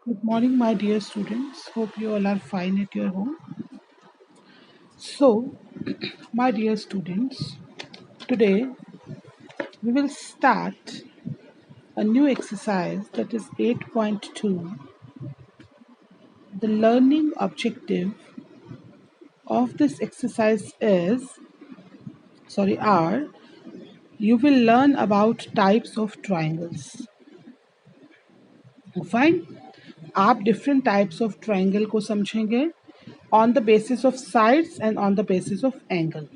Good morning, my dear students. Hope you all are fine at your home. So, my dear students, today we will start a new exercise that is 8.2. The learning objective of this exercise are you will learn about types of triangles. Fine. आप different types of triangle को समझेंगे on the basis of sides and on the basis of angle.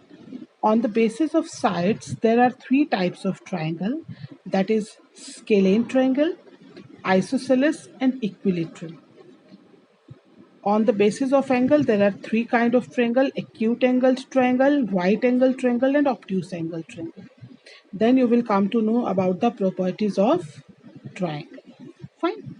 On the basis of sides, there are three types of triangle, that is scalene triangle, isosceles and equilateral. On the basis of angle, there are three kind of triangle: acute angled triangle, right angle triangle and obtuse angle triangle. Then you will come to know about the properties of triangle. Fine.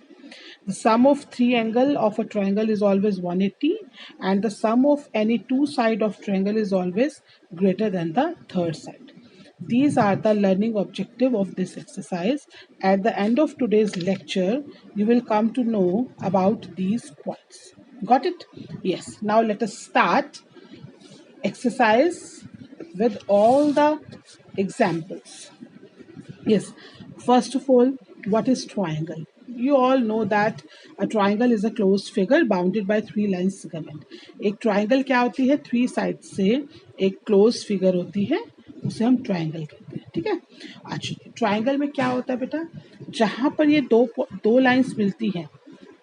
The sum of three angle of a triangle is always 180 and the sum of any two side of triangle is always greater than the third side. These are the learning objective of this exercise. At the end of today's lecture, you will come to know about these points. Got it? Yes. Now let us start exercise with all the examples. Yes. First of all, what is triangle? You all know that a triangle is a closed figure bounded by three line segment. एक triangle क्या होती है? Three sides से एक closed figure होती है, उसे हम triangle कहते हैं. ठीक है. अच्छा, triangle में क्या होता है बेटा? जहाँ पर ये दो lines मिलती हैं,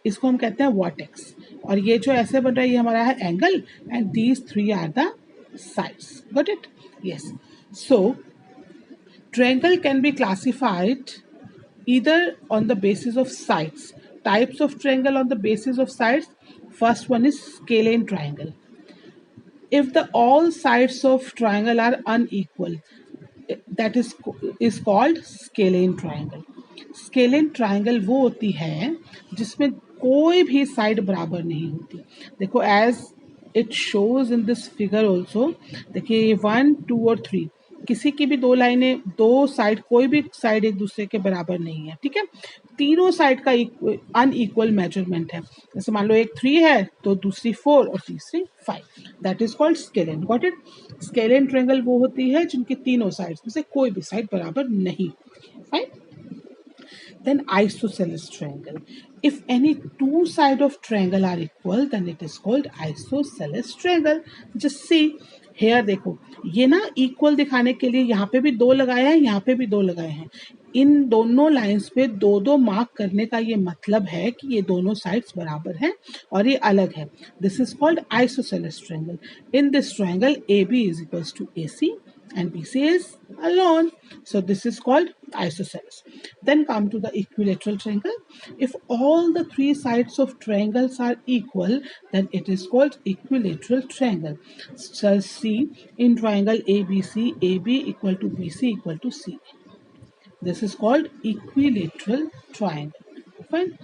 इसको हम कहते हैं vertex. और ये जो ऐसे बन रहा है, ये हमारा है angle and these three are the sides. Got it? Yes. So triangle can be classified either on the basis of sides. Types of triangle on the basis of sides. First one is scalene triangle. If the all sides of triangle are unequal, that is called scalene triangle. Scalene triangle वो होती है जिसमें कोई भी side बराबर नहीं होती. देखो as it shows in this figure also, देखिए ये 1, 2 और 3 किसी की भी दो लाइनें, दो साइड, कोई भी साइड एक दूसरे के बराबर नहीं है. ठीक है. तीनों साइड का अनइक्वल मेजरमेंट है. जैसे मान लो एक 3 है तो दूसरी 4 और तीसरी 5. That is called scalene. Got it? Scalene triangle वो होती है जिनकी तीनों साइड्स में से कोई भी साइड बराबर नहीं. Fine. Then isosceles triangle. If any two sides of triangle are equal, then it is called isosceles triangle. Just see here, देखो ये ना इक्वल दिखाने के लिए यहाँ पे भी दो लगाए हैं, यहाँ पे भी दो लगाए हैं. इन दोनों लाइंस पे दो दो मार्क करने का ये मतलब है कि ये दोनों साइड्स बराबर हैं और ये अलग है. This is called isosceles triangle. In this triangle, AB is equals to AC and BC is alone. So this is called isosceles. Then come to the equilateral triangle. If all the three sides of triangles are equal, then it is called equilateral triangle. So see, in triangle ABC, AB equal to BC equal to CA. This is called equilateral triangle. Fine.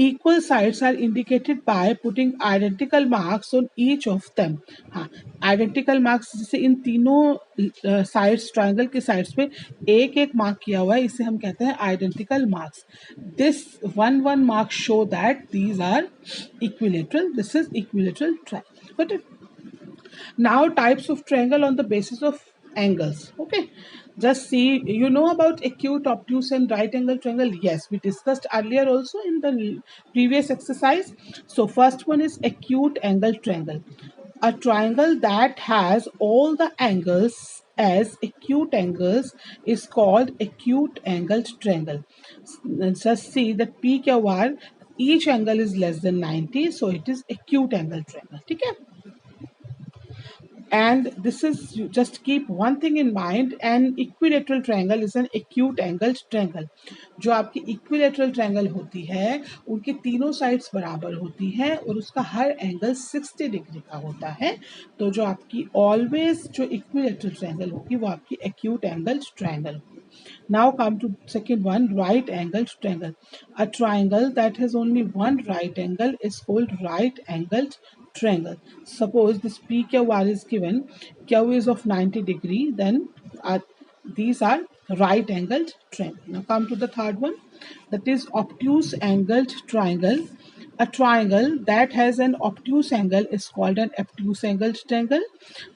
Equal sides are indicated by putting identical marks on each of them. हाँ, identical marks जैसे इन तीनों sides, triangle के sides पे एक एक mark किया हुआ है, इसे हम कहते हैं identical marks. This one mark show that these are equilateral. This is equilateral triangle. Got it? Now types of triangle on the basis of angles. Okay, just see, you know about acute, obtuse and right angle triangle. Yes, we discussed earlier also in the previous exercise. So first one is acute angle triangle. A triangle that has all the angles as acute angles is called acute angled triangle. Just see that PQR, each angle is less than 90, so it is acute angle triangle. Okay. And this is, you just keep one thing in mind, an equilateral triangle is an acute angled triangle. जो आपकी equilateral triangle होती है उनके तीनों sides बराबर होती हैं और उसका हर एंगल 60 डिग्री का होता है. तो जो आपकी always जो equilateral triangle होगी वो आपकी acute angled triangle. Now come to second one, right angled triangle. A triangle that has only one right angle is called right angled triangle. Suppose this PQR is given, Q is of 90 degree, then these are right angled triangle. Now come to the third one, that is obtuse angled triangle. A triangle that has an obtuse angle is called an obtuse angled triangle.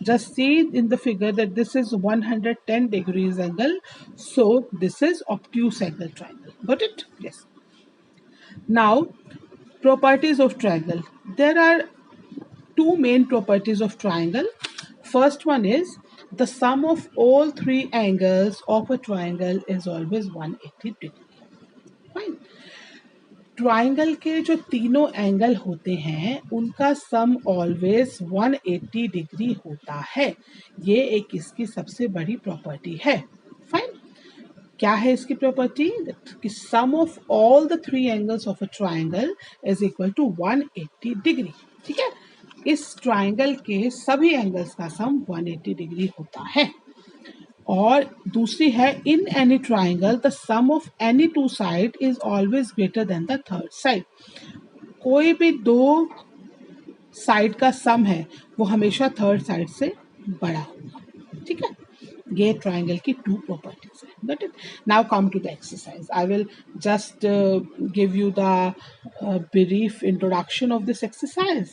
Just see in the figure that this is 110 degrees angle, so this is obtuse angle triangle. Got it? Yes. Now, properties of triangle. There are two main properties of triangle. First one is the sum of all three angles of a triangle is always 180 degree. Fine. Triangle के जो तीनों angle होते हैं उनका सम always 180 degree होता है. ये एक इसकी सबसे बड़ी प्रॉपर्टी है. फाइन. क्या है इसकी प्रॉपर्टी? कि sum of all the three angles of a triangle is equal to 180 degree. ठीक है. इस ट्राइंगल के सभी एंगल्स का सम 180 डिग्री होता है. और दूसरी है in any triangle the sum of any two side is always greater than the third side. कोई भी दो साइड का सम है वो हमेशा थर्ड साइड से बड़ा होगा. ठीक है. ये ट्राइंगल की टू प्रॉपर्टीज है. Got it? Now come to the exercise. I will just give you the brief introduction of this exercise.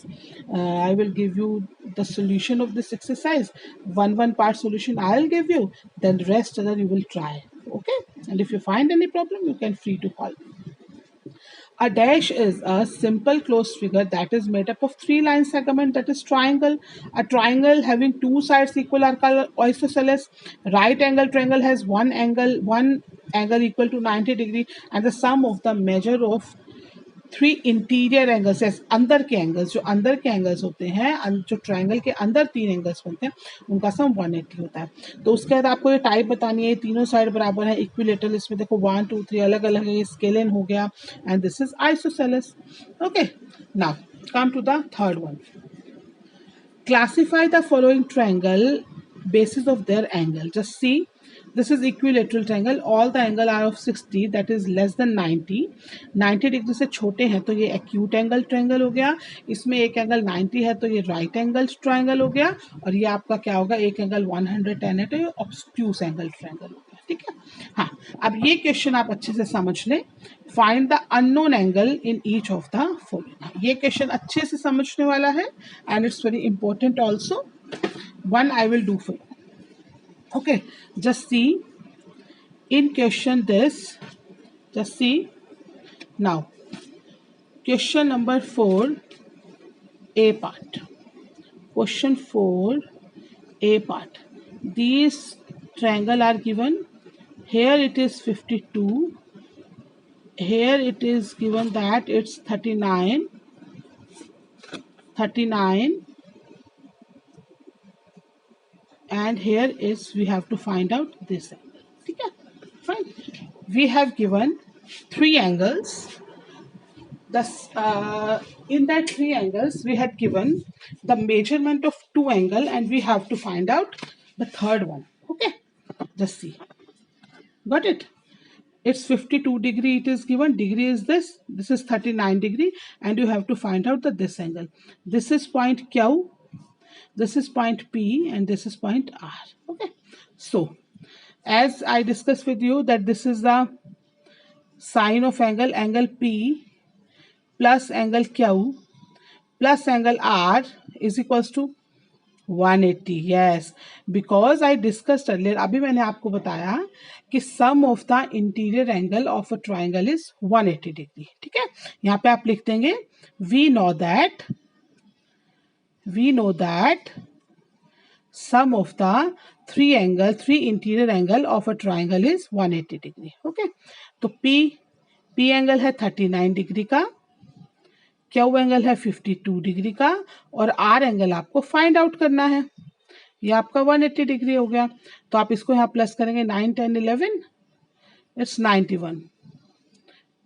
I will give you the solution of this exercise. One part solution I'll give you, then rest other you will try. Okay? And if you find any problem, you can free to call me. A dash is a simple closed figure that is made up of three line segment, that is triangle. A triangle having two sides equal are called isosceles. Right angle triangle has one angle equal to 90 degree, and the sum of the measure of three interior angles. अंदर के angles, जो अंदर के angles होते हैं, जो triangle के अंदर तीन एंगल्स बनते हैं उनका सम 180 होता है. तो उसके बाद आपको ये टाइप बतानी है. तीनों साइड बराबर है, इक्विलेटरल. इसमें देखो 1 2 3 अलग अलग है. ये स्केलन हो गया and this is isosceles. Okay. Now come to the third one. Classify the following triangle basis of their angle. Just see, this is equilateral triangle. All the angle are of 60, that is less than 90. 90 degree से छोटे हैं तो ये acute angle triangle हो गया. इसमें एक angle 90 है तो ये right angle triangle हो गया. और ये आपका क्या होगा? एक एंगल 110 है तो ये obtuse angle triangle हो गया. ठीक है. हाँ, अब ये क्वेश्चन आप अच्छे से समझ लें. Find the unknown angle in each of the following. ये क्वेश्चन अच्छे से समझने वाला है and it's very important also. One I will do for you. Okay, just see in question this. Just see now. Question number 4, A part. Question 4, A part. These triangle are given. Here it is 52. Here it is given that it's 39. And here is we have to find out this angle. Okay, fine. We have given three angles. Thus, in that three angles, we had given the measurement of two angle, and we have to find out the third one. Okay, just see. Got it? It's 52 degree. It is given. Degree is this. This is 39 degree, and you have to find out the this angle. This is point Q. This is point P and this is point R. Okay. So, as I discussed with you that this is the sine of angle P plus angle Q plus angle R is equals to 180. Yes, because I discussed earlier. अभी मैंने आपको बताया कि sum of the interior angle of a triangle is 180 degree. ठीक है. यहाँ पे आप लिख देंगे we know that sum of the three interior angle of a triangle is 180 degree. Okay, तो P एंगल है 39 डिग्री का, Q एंगल है 52 डिग्री का और R एंगल आपको फाइंड आउट करना है. ये आपका 180 डिग्री हो गया. तो आप इसको यहाँ प्लस करेंगे 9 10 11 इट्स 91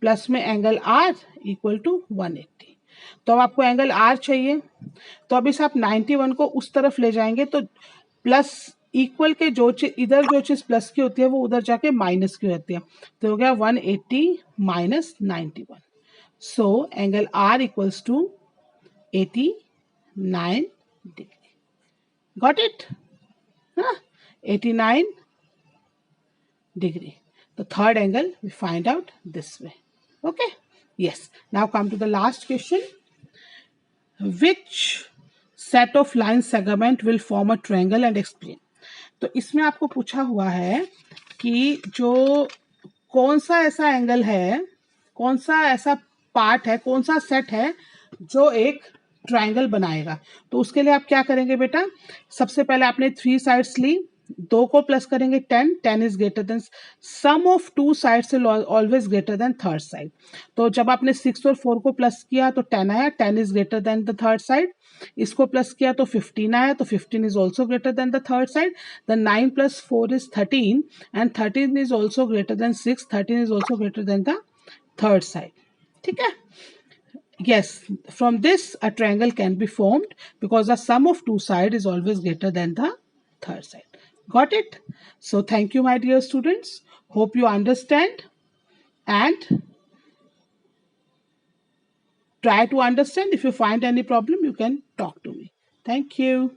प्लस में एंगल R इक्वल टू 180. तो अब आपको एंगल R चाहिए. तो अब इस आप 91 को उस तरफ ले जाएंगे तो प्लस इक्वल के जो चीज इधर जो चीज प्लस की होती है वो उधर जाके माइनस की होती है. तो हो गया 180 minus 91. So angle R equals to 89 degree. Got it? 89 degree. The third angle we find out this way. Okay. Yes. Now come to the last question. Which set of line segment will form a triangle and explain. तो इसमें आपको पूछा हुआ है कि जो कौन सा ऐसा एंगल है, कौन सा ऐसा पार्ट है, कौन सा सेट है जो एक ट्राइंगल बनाएगा. तो उसके लिए आप क्या करेंगे बेटा, सबसे पहले आपने 3 साइड्स ली, 2 को प्लस करेंगे 10, 10 is greater than sum of 2 sides always greater than third side. तो जब आपने 6 और 4 को प्लस किया तो 10 आया, 10 is greater than the third side. इसको प्लस किया तो 15 आया, तो 15 is also greater than the third side. The 9 plus 4 is 13 and 13 is also greater than 6, 13 is also greater than the third side. ठीक है. Yes, from this a triangle can be formed because the sum of two sides is always greater than the third side. Got it? So thank you, my dear students. Hope you understand and try to understand. If you find any problem, you can talk to me. Thank you.